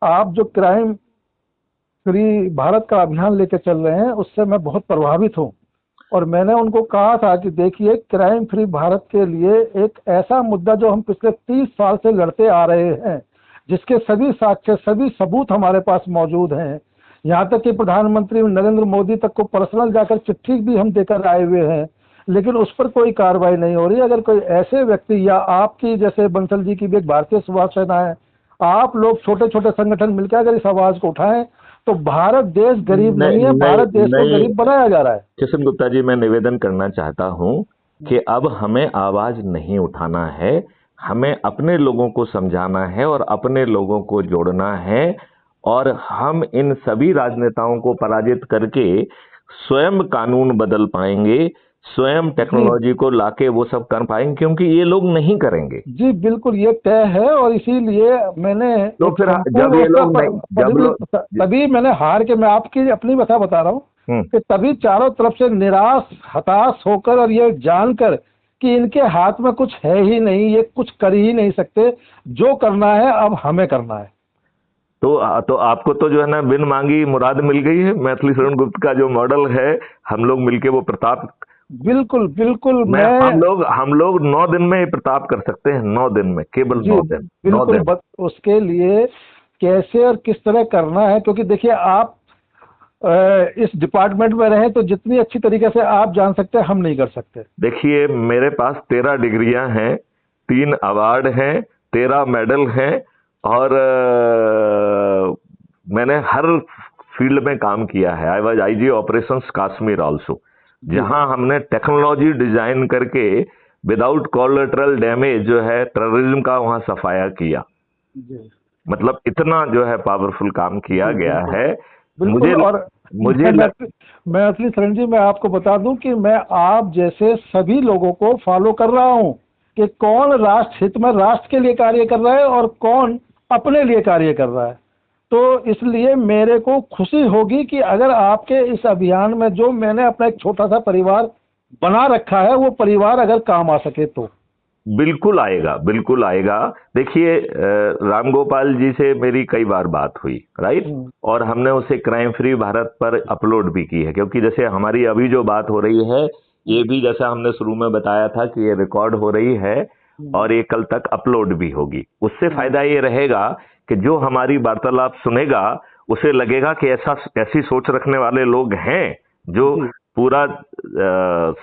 आप जो crime free Bharat का अभियान लेकर चल रहे हैं उससे मैं बहुत प्रभावित हूँ। और मैंने उनको कहा था कि देखिए, क्राइम फ्री भारत के लिए एक ऐसा मुद्दा जो हम पिछले 30 साल से लड़ते आ रहे हैं, जिसके सभी साक्ष्य, सभी सबूत हमारे पास मौजूद हैं। यहाँ तक कि प्रधानमंत्री नरेंद्र मोदी तक को पर्सनल जाकर चिट्ठी भी हम देकर आए हुए हैं, लेकिन उस पर कोई कार्रवाई नहीं हो रही। अगर कोई ऐसे व्यक्ति, या आपकी जैसे बंसल जी की भी एक भारतीय सुभाष सेना है, आप लोग छोटे छोटे संगठन मिलकर अगर इस आवाज को उठाएं तो भारत देश गरीब नहीं है, भारत देश को गरीब बनाया जा रहा है। किशन गुप्ता जी, मैं निवेदन करना चाहता हूं कि अब हमें आवाज नहीं उठाना है, हमें अपने लोगों को समझाना है और अपने लोगों को जोड़ना है, और हम इन सभी राजनेताओं को पराजित करके स्वयं कानून बदल पाएंगे, स्वयं टेक्नोलॉजी को लाके वो सब कर पाएंगे, क्योंकि ये लोग नहीं करेंगे। जी बिल्कुल, ये तय है। और इसीलिए मैंने तो फिर जब ये लोग तभी मैंने हार के, मैं आपकी अपनी व्यथा बता रहा हूँ कि तभी चारों तरफ से निराश, हताश होकर और ये जानकर कि इनके हाथ में कुछ है ही नहीं, ये कुछ कर ही नहीं सकते, जो करना है अब हमें करना है। तो आपको तो जो है ना बिन मांगी मुराद मिल गई है। मैथिली शरण गुप्त का जो मॉडल है, हम लोग मिलके वो प्रताप, बिल्कुल बिल्कुल, हम लोग 9 दिन में ये प्रताप कर सकते हैं, 9 दिन में, केवल 9 दिन। बिल्कुल, उसके लिए कैसे और किस तरह करना है, क्योंकि देखिए आप इस डिपार्टमेंट में रहे तो जितनी अच्छी तरीके से आप जान सकते हैं, हम नहीं कर सकते। देखिए, मेरे पास 13 डिग्रियां हैं, 3 अवार्ड हैं, 13 मेडल हैं, और मैंने हर फील्ड में काम किया है। I was IG operations Kashmir also, जहां हमने टेक्नोलॉजी डिजाइन करके विदाउट कोलैटरल डैमेज जो है टेररिज्म का वहां सफाया किया। मतलब इतना जो है पावरफुल काम किया गया है। मैथिली शरण जी, मैं आपको बता दूं कि मैं आप जैसे सभी लोगों को फॉलो कर रहा हूं कि कौन राष्ट्र हित में, राष्ट्र के लिए कार्य कर रहा है और कौन अपने लिए कार्य कर रहा है। तो इसलिए मेरे को खुशी होगी कि अगर आपके इस अभियान में जो मैंने अपना एक छोटा सा परिवार बना रखा है, वो परिवार अगर काम आ सके तो बिल्कुल आएगा, बिल्कुल आएगा। देखिए, रामगोपाल जी से मेरी कई बार बात हुई, राइट, और हमने उसे क्राइम फ्री भारत पर अपलोड भी की है, क्योंकि जैसे हमारी अभी जो बात हो रही है, ये भी जैसा हमने शुरू में बताया था कि ये रिकॉर्ड हो रही है और ये कल तक अपलोड भी होगी। उससे फायदा ये रहेगा कि जो हमारी वार्तालाप सुनेगा उसे लगेगा कि ऐसी सोच रखने वाले लोग हैं जो पूरा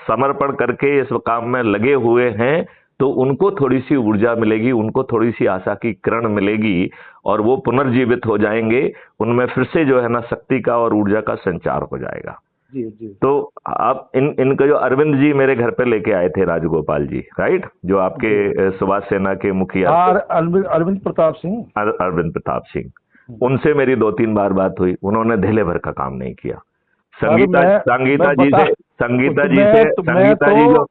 समर्पण करके इस काम में लगे हुए हैं, तो उनको थोड़ी सी ऊर्जा मिलेगी, उनको थोड़ी सी आशा की किरण मिलेगी और वो पुनर्जीवित हो जाएंगे। उनमें फिर से जो है ना शक्ति का और ऊर्जा का संचार हो जाएगा। जी जी। तो आप इनका जो अरविंद जी मेरे घर पे लेके आए थे, राजगोपाल जी, राइट, जो आपके सुभाष सेना के मुखिया, अरविंद प्रताप सिंह, उनसे मेरी 2-3 बार बात हुई। उन्होंने ढेले भर का काम नहीं किया। संगीता जी जो,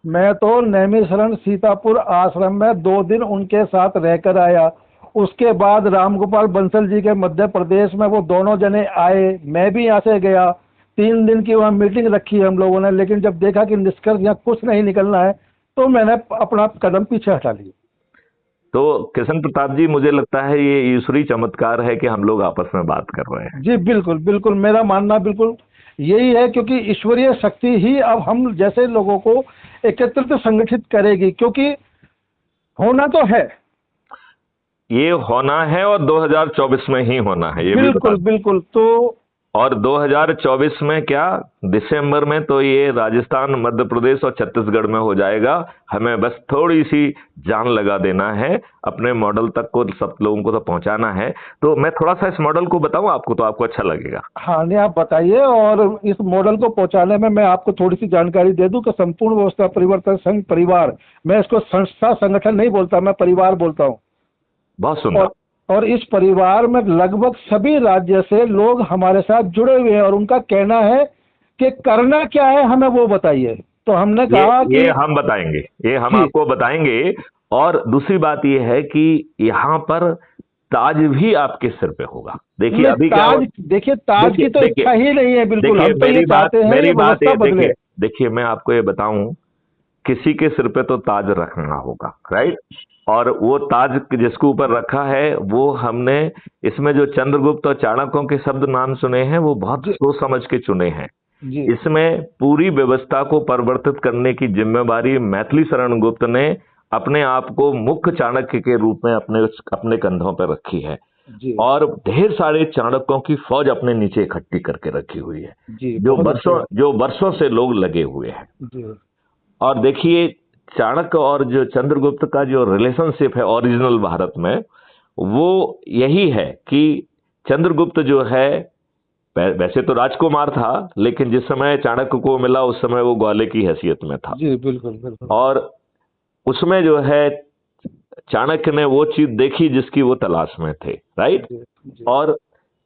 मैं तो नैमिषारण्य सीतापुर आश्रम में 2 दिन उनके साथ रहकर आया। उसके बाद रामगोपाल बंसल जी के मध्य प्रदेश में वो दोनों जने आए, मैं भी यहाँ से गया। 3 दिन की वहाँ मीटिंग रखी हम लोगों ने, लेकिन जब देखा कि निष्कर्ष यहाँ कुछ नहीं निकलना है तो मैंने अपना कदम पीछे हटा लिया। तो किशन प्रताप जी, मुझे लगता है ये ईश्वरी चमत्कार है कि हम लोग आपस में बात कर रहे हैं। जी बिल्कुल बिल्कुल, मेरा मानना बिल्कुल यही है, क्योंकि ईश्वरीय शक्ति ही अब हम जैसे लोगों को एकत्रित संगठित करेगी, क्योंकि होना तो है, ये होना है और 2024 में ही होना है, ये बिल्कुल बिल्कुल। तो और 2024 में क्या, दिसंबर में तो ये राजस्थान, मध्य प्रदेश और छत्तीसगढ़ में हो जाएगा। हमें बस थोड़ी सी जान लगा देना है, अपने मॉडल तक को सब लोगों को तो पहुंचाना है। तो मैं थोड़ा सा इस मॉडल को बताऊं आपको, तो आपको अच्छा लगेगा। हाँ, नहीं आप बताइए। और इस मॉडल को पहुंचाने में मैं आपको थोड़ी सी जानकारी दे दूं कि संपूर्ण व्यवस्था परिवर्तन संघ परिवार, मैं इसको संस्था संगठन नहीं बोलता, मैं परिवार बोलता हूँ। बहुत सुंदर। और इस परिवार में लगभग सभी राज्य से लोग हमारे साथ जुड़े हुए हैं और उनका कहना है कि करना क्या है हमें वो बताइए। तो हमने कहा कि ये हम बताएंगे, ये हम आपको बताएंगे। और दूसरी बात ये है कि यहाँ पर ताज भी आपके सिर पे होगा। देखिए अभी देखिए ताज की तो इच्छा ही नहीं है, बिल्कुल। हम तो ये चाहते हैं मेरी बात देखिए, मैं आपको ये बताऊं किसी के सिर पे तो ताज रखना होगा, राइट। और वो ताज जिसके ऊपर रखा है वो हमने, इसमें जो चंद्रगुप्त और चाणक्यों के शब्द नाम सुने हैं वो बहुत सोच समझ के चुने हैं। इसमें पूरी व्यवस्था को परिवर्तित करने की जिम्मेवारी मैथिली शरण गुप्त ने अपने आप को मुख्य चाणक्य के रूप में अपने कंधों पर रखी है, और ढेर सारे चाणक्यों की फौज अपने नीचे इकट्ठी करके रखी हुई है, जो वर्षों से लोग लगे हुए हैं। और देखिए चाणक्य और जो चंद्रगुप्त का जो रिलेशनशिप है ओरिजिनल भारत में, वो यही है कि चंद्रगुप्त जो है वैसे तो राजकुमार था, लेकिन जिस समय चाणक्य को मिला उस समय वो ग्वाले की हैसियत में था। जी बिल्कुल बिल्कुल। और उसमें जो है चाणक्य ने वो चीज देखी जिसकी वो तलाश में थे, राइट। और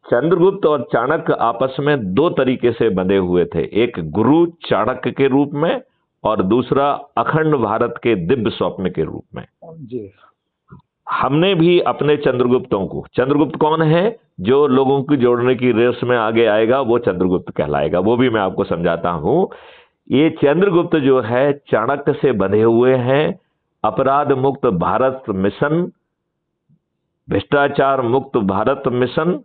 चंद्रगुप्त और चाणक्य आपस में दो तरीके से बंधे हुए थे, एक गुरु चाणक्य के रूप में और दूसरा अखंड भारत के दिव्य स्वप्न के रूप में। हमने भी अपने चंद्रगुप्तों को, चंद्रगुप्त कौन है, जो लोगों की जोड़ने की रेस में आगे आएगा वो चंद्रगुप्त कहलाएगा, वो भी मैं आपको समझाता हूं। ये चंद्रगुप्त जो है चाणक्य से बंधे हुए हैं अपराध मुक्त भारत मिशन, भ्रष्टाचार मुक्त भारत मिशन,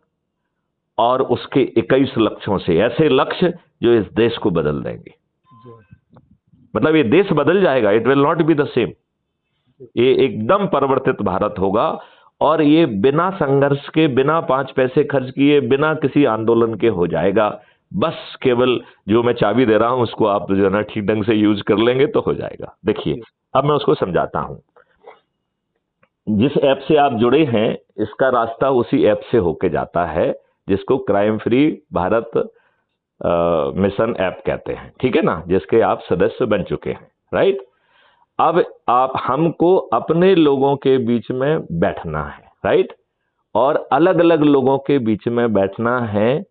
और उसके 21 लक्ष्यों से, ऐसे लक्ष्य जो इस देश को बदल देंगे। मतलब ये देश बदल जाएगा, it will not be the same, ये एकदम परिवर्तित भारत होगा। और ये बिना संघर्ष के, बिना 5 पैसे खर्च किए, बिना किसी आंदोलन के हो जाएगा। बस केवल जो मैं चाबी दे रहा हूं उसको आप जो है ना ठीक ढंग से यूज कर लेंगे तो हो जाएगा। देखिए अब मैं उसको समझाता हूं। जिस ऐप से आप जुड़े हैं इसका रास्ता उसी ऐप से होके जाता है जिसको crime free Bharat mission app कहते हैं, ठीक है ना, जिसके आप सदस्य बन चुके हैं, राइट। अब हमको अपने लोगों के बीच में बैठना है, राइट, और अलग अलग लोगों के बीच में बैठना है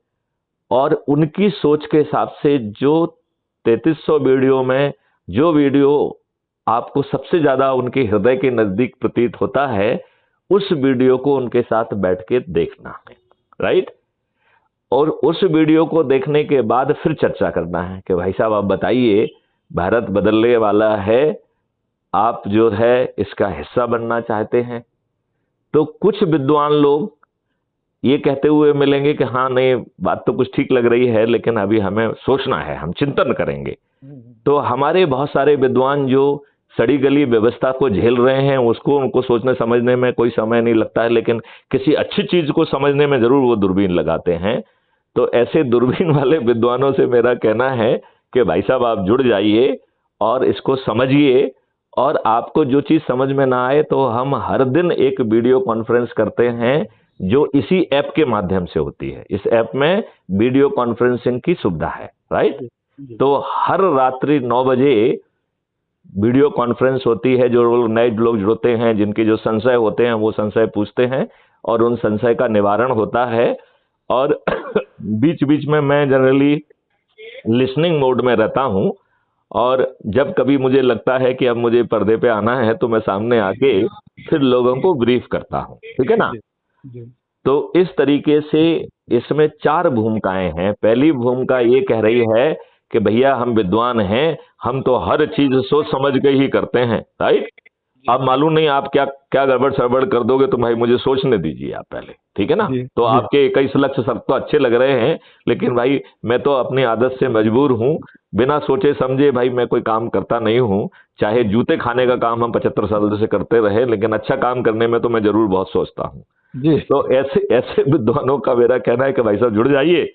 और उनकी सोच के हिसाब से जो 3300 वीडियो में जो वीडियो आपको सबसे ज्यादा उनके हृदय के नजदीक प्रतीत होता है उस वीडियो को उनके साथ बैठ के देखना है, राइट। और उस वीडियो को देखने के बाद फिर चर्चा करना है कि भाई साहब आप बताइए, भारत बदलने वाला है, आप जो है इसका हिस्सा बनना चाहते हैं। तो कुछ विद्वान लोग ये कहते हुए मिलेंगे कि हाँ नहीं बात तो कुछ ठीक लग रही है लेकिन अभी हमें सोचना है, हम चिंतन करेंगे। तो हमारे बहुत सारे विद्वान जो सड़ी गली व्यवस्था को झेल रहे हैं उनको सोचने समझने में कोई समय नहीं लगता है, लेकिन किसी अच्छी चीज को समझने में जरूर वो दूरबीन लगाते हैं। तो ऐसे दूरबीन वाले विद्वानों से मेरा कहना है कि भाई साहब आप जुड़ जाइए और इसको समझिए, और आपको जो चीज समझ में ना आए तो हम हर दिन एक वीडियो कॉन्फ्रेंस करते हैं जो इसी ऐप के माध्यम से होती है। इस ऐप में वीडियो कॉन्फ्रेंसिंग की सुविधा है, राइट। तो हर रात्रि 9 बजे वीडियो कॉन्फ्रेंस होती है। जो नए लोग जुड़ते हैं जिनके जो संशय होते हैं वो संशय पूछते हैं और उन संशय का निवारण होता है। और बीच बीच में मैं जनरली लिसनिंग मोड में रहता हूं, और जब कभी मुझे लगता है कि अब मुझे पर्दे पे आना है तो मैं सामने आके फिर लोगों को ब्रीफ करता हूं, ठीक है ना। तो इस तरीके से इसमें 4 भूमिकाएं हैं। पहली भूमिका ये कह रही है कि भैया हम विद्वान हैं, हम तो हर चीज सोच समझ के ही करते हैं, राइट। अब मालूम नहीं आप क्या क्या गड़बड़ सड़बड़ कर दोगे तो भाई मुझे सोचने दीजिए आप पहले, ठीक है ना। तो आपके 21 लक्ष्य सब तो अच्छे लग रहे हैं, लेकिन भाई मैं तो अपनी आदत से मजबूर हूं, बिना सोचे समझे भाई मैं कोई काम करता नहीं हूं। चाहे जूते खाने का काम हम 75 साल से करते रहे, लेकिन अच्छा काम करने में तो मैं जरूर बहुत सोचता हूं। तो ऐसे विद्वानों का मेरा कहना है कि भाई साहब जुड़ जाइए,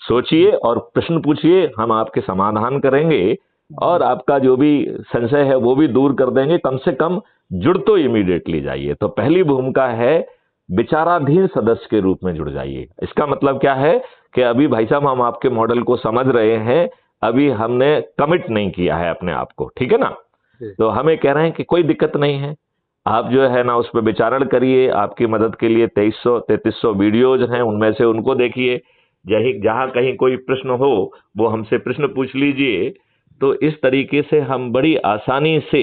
सोचिए और प्रश्न पूछिए, हम आपके समाधान करेंगे और आपका जो भी संशय है वो भी दूर कर देंगे। कम से कम जुड़ तो इमीडिएटली जाइए। तो पहली भूमिका है विचाराधीन सदस्य के रूप में जुड़ जाइए। इसका मतलब क्या है कि अभी भाई साहब हम आपके मॉडल को समझ रहे हैं, अभी हमने कमिट नहीं किया है अपने आप को, ठीक है ना। तो हमें कह रहे हैं कि कोई दिक्कत नहीं है, आप जो है ना उस पर विचारण करिए। आपकी मदद के लिए 2300-3300 वीडियोज हैं, उनमें से उनको देखिए। जहां कहीं कोई प्रश्न हो वो हमसे प्रश्न पूछ लीजिए। तो इस तरीके से हम बड़ी आसानी से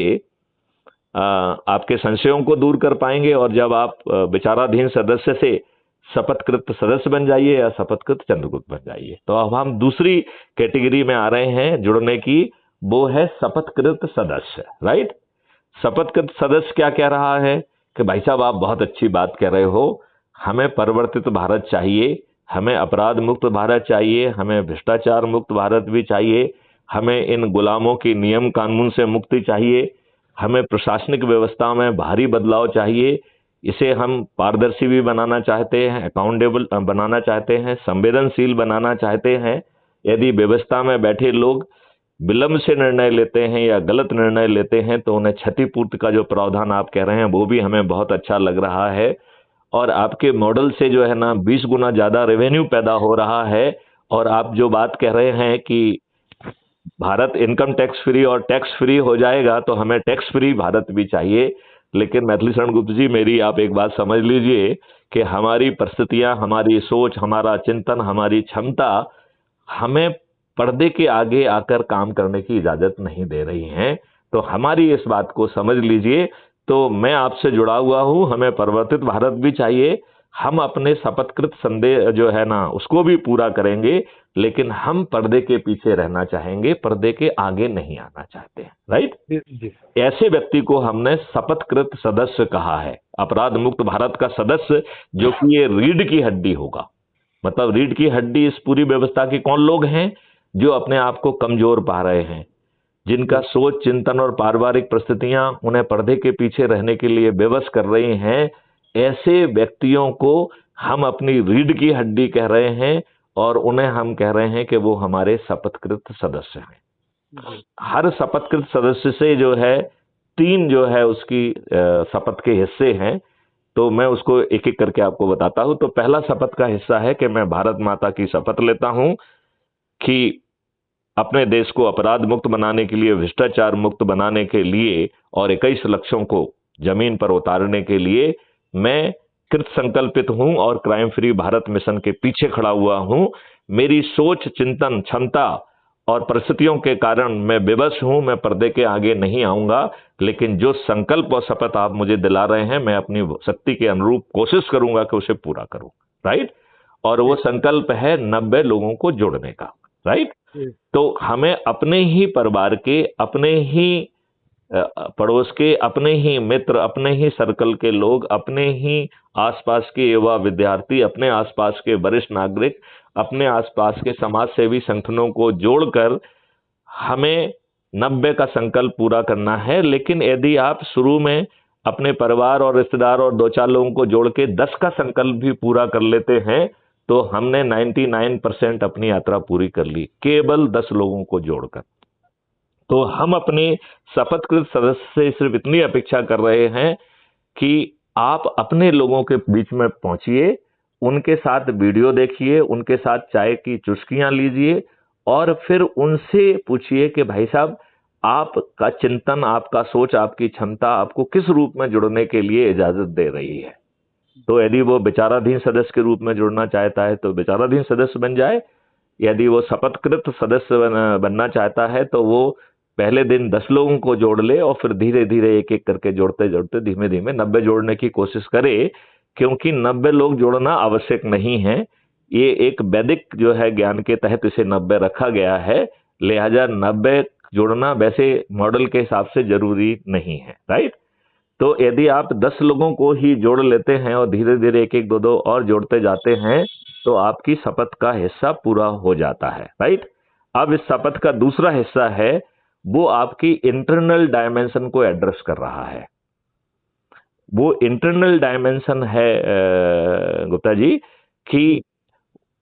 आपके संशयों को दूर कर पाएंगे। और जब आप विचाराधीन सदस्य से शपथकृत सदस्य बन जाइए या शपथकृत चंद्रगुप्त बन जाइए। तो अब हम दूसरी कैटेगरी में आ रहे हैं जुड़ने की, वो है शपथकृत सदस्य, राइट। शपथकृत सदस्य क्या कह रहा है कि भाई साहब आप बहुत अच्छी बात कह रहे हो, हमें परिवर्तित भारत चाहिए, हमें अपराध मुक्त भारत चाहिए, हमें भ्रष्टाचार मुक्त भारत भी चाहिए, हमें इन गुलामों की नियम कानून से मुक्ति चाहिए, हमें प्रशासनिक व्यवस्था में भारी बदलाव चाहिए, इसे हम पारदर्शी भी बनाना चाहते हैं, अकाउंटेबल बनाना चाहते हैं, संवेदनशील बनाना चाहते हैं। यदि व्यवस्था में बैठे लोग विलंब से निर्णय लेते हैं या गलत निर्णय लेते हैं तो उन्हें क्षतिपूर्ति का जो प्रावधान आप कह रहे हैं वो भी हमें बहुत अच्छा लग रहा है। और आपके मॉडल से जो है ना 20 गुना ज्यादा रेवेन्यू पैदा हो रहा है। और आप जो बात कह रहे हैं कि भारत इनकम टैक्स फ्री और टैक्स फ्री हो जाएगा, तो हमें टैक्स फ्री भारत भी चाहिए। लेकिन मैथिली शरण गुप्त जी, मेरी आप एक बात समझ लीजिए कि हमारी परिस्थितियां, हमारी सोच, हमारा चिंतन, हमारी क्षमता हमें पर्दे के आगे आकर काम करने की इजाजत नहीं दे रही हैं। तो हमारी इस बात को समझ लीजिए। तो मैं आपसे जुड़ा हुआ हूं, हमें परिवर्तित भारत भी चाहिए, हम अपने शपथकृत संदेश जो है ना उसको भी पूरा करेंगे, लेकिन हम पर्दे के पीछे रहना चाहेंगे, पर्दे के आगे नहीं आना चाहते हैं, राइट। जी। ऐसे व्यक्ति को हमने शपथकृत सदस्य कहा है, अपराध मुक्त भारत का सदस्य, जो कि ये रीढ़ की हड्डी होगा। मतलब रीढ़ की हड्डी इस पूरी व्यवस्था के कौन लोग हैं? जो अपने आप को कमजोर पा रहे हैं, जिनका सोच, चिंतन और पारिवारिक परिस्थितियां उन्हें पर्दे के पीछे रहने के लिए विवश कर रही हैं। ऐसे व्यक्तियों को हम अपनी रीढ़ की हड्डी कह रहे हैं और उन्हें हम कह रहे हैं कि वो हमारे शपथकृत सदस्य हैं। हर शपथकृत सदस्य से जो है 3 जो है उसकी शपथ के हिस्से हैं। तो मैं उसको एक एक करके आपको बताता हूं। तो पहला शपथ का हिस्सा है कि मैं भारत माता की शपथ लेता हूं कि अपने देश को अपराध मुक्त बनाने के लिए, भ्रष्टाचार मुक्त बनाने के लिए और 21 लक्ष्यों को जमीन पर उतारने के लिए मैं कृत संकल्पित हूं और क्राइम फ्री भारत मिशन के पीछे खड़ा हुआ हूं। मेरी सोच, चिंतन, क्षमता और परिस्थितियों के कारण मैं विवश हूं, मैं पर्दे के आगे नहीं आऊंगा, लेकिन जो संकल्प और शपथ आप मुझे दिला रहे हैं, मैं अपनी शक्ति के अनुरूप कोशिश करूंगा कि उसे पूरा करूं, राइट। और वो संकल्प है 90 लोगों को जोड़ने का, राइट। तो हमें अपने ही परिवार के, अपने ही पड़ोस के, अपने ही मित्र, अपने ही सर्कल के लोग, अपने ही आसपास के युवा विद्यार्थी, अपने आसपास के वरिष्ठ नागरिक, अपने आसपास के समाज सेवी संगठनों को जोड़कर हमें 90 का संकल्प पूरा करना है। लेकिन यदि आप शुरू में अपने परिवार और रिश्तेदार और 2-4 लोगों को जोड़ के 10 का संकल्प भी पूरा कर लेते हैं तो हमने 99% अपनी यात्रा पूरी कर ली, केवल 10 लोगों को जोड़कर। तो हम अपने शपथकृत सदस्य से सिर्फ इतनी अपेक्षा कर रहे हैं कि आप अपने लोगों के बीच में पहुंचिए, उनके साथ वीडियो देखिए, उनके साथ चाय की चुस्कियां लीजिए और फिर उनसे पूछिए कि भाई साहब, आपका चिंतन, आपका सोच, आपकी क्षमता आपको किस रूप में जुड़ने के लिए इजाजत दे रही है। तो यदि वो विचाराधीन सदस्य के रूप में जुड़ना चाहता है तो विचाराधीन सदस्य बन जाए। यदि वो शपथकृत सदस्य बनना चाहता है तो वो पहले दिन 10 लोगों को जोड़ ले और फिर धीरे धीरे एक एक करके जोड़ते जोड़ते धीमे धीमे 90 जोड़ने की कोशिश करे। क्योंकि 90 लोग जोड़ना आवश्यक नहीं है, ये एक वैदिक जो है ज्ञान के तहत इसे 90 रखा गया है, लिहाजा 90 जोड़ना वैसे मॉडल के हिसाब से जरूरी नहीं है, राइट। तो यदि आप 10 लोगों को ही जोड़ लेते हैं और धीरे धीरे एक एक 2-2 और जोड़ते जाते हैं तो आपकी शपथ का हिस्सा पूरा हो जाता है, राइट। अब इस शपथ का दूसरा हिस्सा है, वो आपकी इंटरनल डायमेंशन को एड्रेस कर रहा है। वो इंटरनल डायमेंशन है गुप्ता जी कि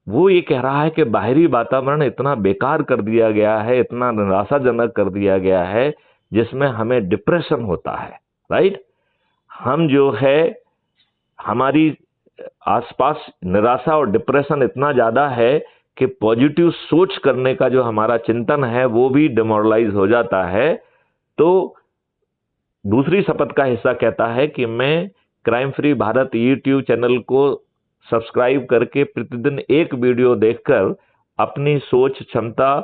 वो ये कह रहा है कि बाहरी वातावरण इतना बेकार कर दिया गया है, इतना निराशाजनक कर दिया गया है, जिसमें हमें डिप्रेशन होता है, राइट। हम जो है, हमारी आसपास निराशा और डिप्रेशन इतना ज्यादा है कि पॉजिटिव सोच करने का जो हमारा चिंतन है वो भी डिमोरलाइज हो जाता है। तो दूसरी शपथ का हिस्सा कहता है कि मैं crime free Bharat YouTube channel को सब्सक्राइब करके प्रतिदिन एक वीडियो देखकर अपनी सोच, क्षमता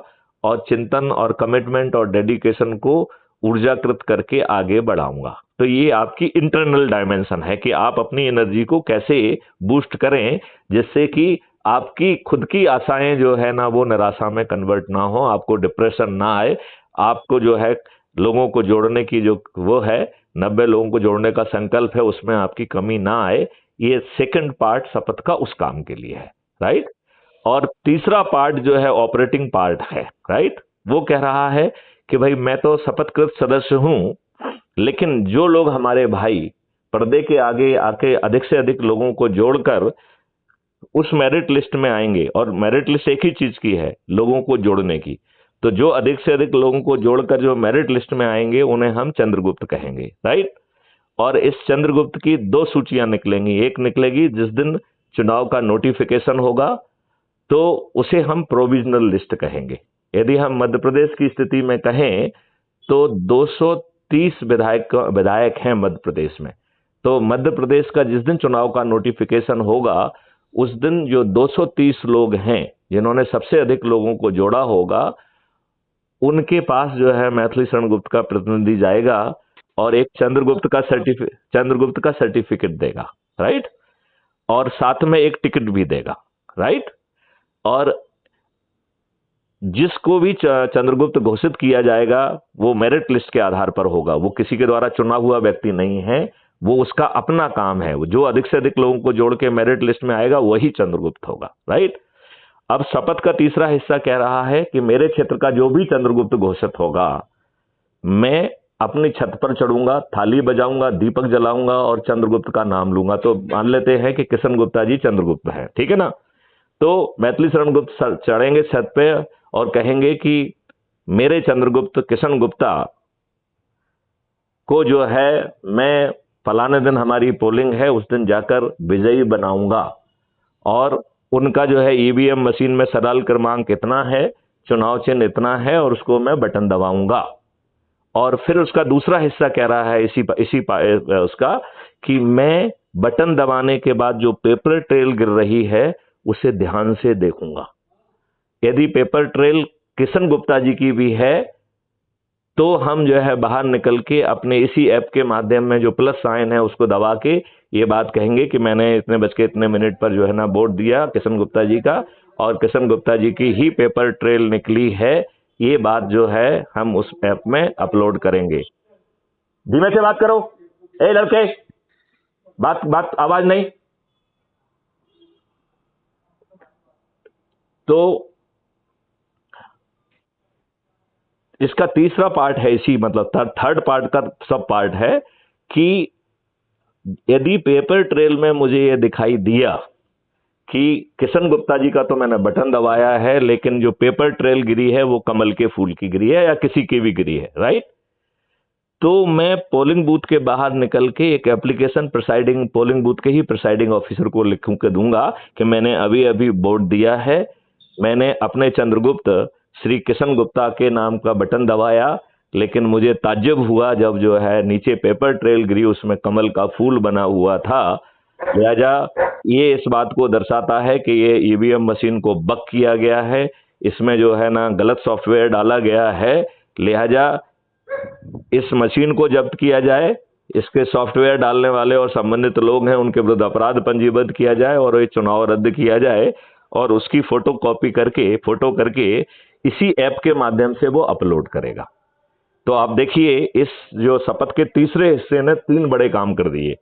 और चिंतन और कमिटमेंट और डेडिकेशन को ऊर्जाकृत करके आगे बढ़ाऊंगा। तो ये आपकी इंटरनल डायमेंशन है कि आप अपनी एनर्जी को कैसे बूस्ट करें जिससे कि आपकी खुद की आशाएं जो है ना वो निराशा में कन्वर्ट ना हो, आपको डिप्रेशन ना आए, आपको जो है लोगों को जोड़ने की जो वो है, 90 लोगों को जोड़ने का संकल्प है, उसमें आपकी कमी ना आए, ये सेकंड पार्ट शपथ का उस काम के लिए है, राइट। और तीसरा पार्ट जो है ऑपरेटिंग पार्ट है, राइट। वो कह रहा है कि भाई मैं तो शपथकृत सदस्य हूं, लेकिन जो लोग हमारे भाई पर्दे के आगे आके अधिक से अधिक लोगों को जोड़कर उस मेरिट लिस्ट में आएंगे, और मेरिट लिस्ट एक ही चीज की है, लोगों को जोड़ने की, तो जो अधिक से अधिक लोगों को जोड़कर जो मेरिट लिस्ट में आएंगे उन्हें हम चंद्रगुप्त कहेंगे, राइट। और इस चंद्रगुप्त की दो सूचियां निकलेंगी, एक निकलेगी जिस दिन चुनाव का नोटिफिकेशन होगा तो उसे हम प्रोविजनल लिस्ट कहेंगे। यदि हम मध्य प्रदेश की स्थिति में कहें तो 230 विधायक हैं मध्य प्रदेश में, तो मध्य प्रदेश का जिस दिन चुनाव का नोटिफिकेशन होगा उस दिन जो 230 लोग हैं जिन्होंने सबसे अधिक लोगों को जोड़ा होगा, उनके पास जो है मैथिली शरण गुप्त का प्रतिनिधि जाएगा और एक चंद्रगुप्त का सर्टिफिकेट देगा, राइट, और साथ में एक टिकट भी देगा, राइट। और जिसको भी चंद्रगुप्त घोषित किया जाएगा वो मेरिट लिस्ट के आधार पर होगा, वो किसी के द्वारा चुना हुआ व्यक्ति नहीं है, वो उसका अपना काम है, जो अधिक से अधिक लोगों को जोड़ के मेरिट लिस्ट में आएगा वही चंद्रगुप्त होगा, राइट। अब शपथ का तीसरा हिस्सा कह रहा है कि मेरे क्षेत्र का जो भी चंद्रगुप्त घोषित होगा, मैं अपनी छत पर चढ़ूंगा, थाली बजाऊंगा, दीपक जलाऊंगा और चंद्रगुप्त का नाम लूंगा। तो मान लेते हैं कि किशन गुप्ता जी चंद्रगुप्त हैं, ठीक है ना। तो मैथिली शरण गुप्त चढ़ेंगे छत पे और कहेंगे कि मेरे चंद्रगुप्त किशन गुप्ता को जो है मैं फलाने दिन हमारी पोलिंग है उस दिन जाकर विजयी बनाऊंगा, और उनका जो है ईवीएम मशीन में सवाल क्रमांक इतना है, चुनाव चिन्ह इतना है और उसको मैं बटन दबाऊंगा। और फिर उसका दूसरा हिस्सा कह रहा है उसका कि मैं बटन दबाने के बाद जो पेपर ट्रेल गिर रही है उसे ध्यान से देखूंगा। यदि पेपर ट्रेल किशन गुप्ता जी की भी है तो हम जो है बाहर निकल के अपने इसी ऐप के माध्यम में जो प्लस साइन है उसको दबा के ये बात कहेंगे कि मैंने इतने बज के इतने मिनट पर जो है ना वोट दिया किशन गुप्ता जी का, और किशन गुप्ता जी की ही पेपर ट्रेल निकली है। ये बात जो है हम उस ऐप में अपलोड करेंगे। धीमे से बात करो, ए लड़के, बात आवाज नहीं। तो इसका तीसरा पार्ट है, इसी मतलब थर्ड पार्ट का सब पार्ट है कि यदि पेपर ट्रेल में मुझे ये दिखाई दिया कि किशन गुप्ता जी का तो मैंने बटन दबाया है लेकिन जो पेपर ट्रेल गिरी है वो कमल के फूल की गिरी है या किसी की भी गिरी है, राइट, तो मैं पोलिंग बूथ के बाहर निकल के एक एप्लीकेशन पोलिंग बूथ के ही प्रिसाइडिंग ऑफिसर को लिख के दूंगा कि मैंने अभी अभी वोट दिया है, मैंने अपने चंद्रगुप्त श्री किशन गुप्ता के नाम का बटन दबाया, लेकिन मुझे ताज्जुब हुआ जब जो है नीचे पेपर ट्रेल गिरी उसमें कमल का फूल बना हुआ था। लिहाजा ये इस बात को दर्शाता है कि ये ईवीएम मशीन को बक किया गया है, इसमें जो है ना गलत सॉफ्टवेयर डाला गया है। लिहाजा इस मशीन को जब्त किया जाए, इसके सॉफ्टवेयर डालने वाले और संबंधित लोग हैं उनके विरुद्ध अपराध पंजीबद्ध किया जाए और ये चुनाव रद्द किया जाए, और उसकी फोटो करके इसी ऐप के माध्यम से वो अपलोड करेगा। तो आप देखिए इस जो शपथ के तीसरे हिस्से ने 3 बड़े काम कर दिए।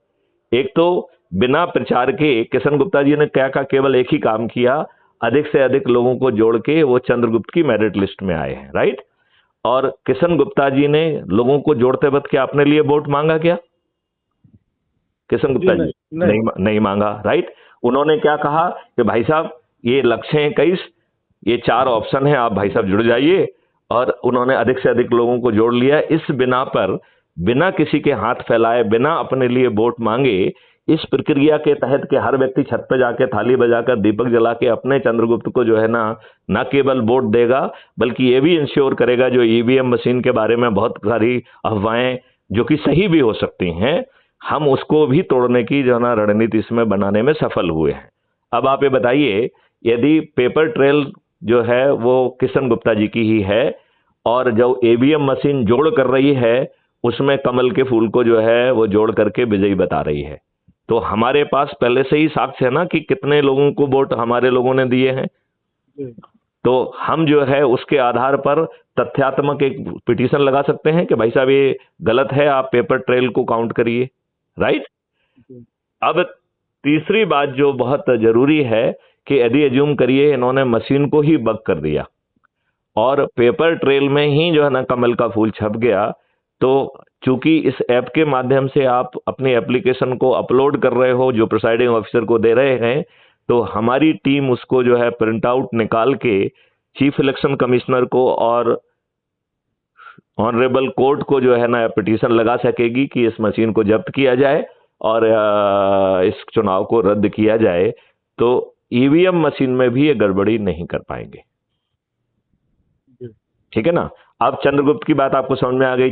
एक तो बिना प्रचार के किशन गुप्ता जी ने क्या केवल एक ही काम किया, अधिक से अधिक लोगों को जोड़ के वो चंद्रगुप्त की मेरिट लिस्ट में आए हैं, राइट। और किशन गुप्ता जी ने लोगों को जोड़ते वक्त क्या अपने लिए वोट मांगा क्या? किशन गुप्ता जी नहीं मांगा, राइट। उन्होंने क्या कहा कि भाई साहब ये लक्ष्य है 21, ये 4 ऑप्शन है, आप भाई साहब जुड़ जाइए, और उन्होंने अधिक से अधिक लोगों को जोड़ लिया। इस बिना पर बिना किसी के हाथ फैलाए, बिना अपने लिए वोट मांगे, इस प्रक्रिया के तहत के हर व्यक्ति छत पे जाके थाली बजाकर दीपक जला के अपने चंद्रगुप्त को जो है ना केवल वोट देगा बल्कि ये भी इंश्योर करेगा जो ईवीएम मशीन के बारे में बहुत सारी अफवाहें जो कि सही भी हो सकती हैं, हम उसको भी तोड़ने की जो ना रणनीति इसमें बनाने में सफल हुए हैं। अब आप ये बताइए, यदि पेपर ट्रेल जो है वो किशन गुप्ता जी की ही है और जो ईवीएम मशीन जोड़ कर रही है उसमें कमल के फूल को जो है वो जोड़ करके विजयी बता रही है, तो हमारे पास पहले से ही साक्ष्य है ना कि कितने लोगों को वोट हमारे लोगों ने दिए हैं। तो हम जो है उसके आधार पर तथ्यात्मक एक पिटीशन लगा सकते हैं कि भाई साहब ये गलत है, आप पेपर ट्रेल को काउंट करिए, राइट। अब तीसरी बात जो बहुत जरूरी है कि यदि एज्यूम करिए इन्होंने मशीन को ही बग कर दिया और पेपर ट्रेल में ही जो है ना कमल का फूल छप गया, तो चूंकि इस ऐप के माध्यम से आप अपनी एप्लीकेशन को अपलोड कर रहे हो, जो प्रिसाइडिंग ऑफिसर को दे रहे हैं, तो हमारी टीम उसको जो है प्रिंट आउट निकाल के चीफ इलेक्शन कमिश्नर को और ऑनरेबल कोर्ट को जो है ना पिटीशन लगा सकेगी कि इस मशीन को जब्त किया जाए और इस चुनाव को रद्द किया जाए। तो ईवीएम मशीन में भी ये गड़बड़ी नहीं कर पाएंगे। ठीक है ना। अब चंद्रगुप्त की बात आपको समझ में आ गई।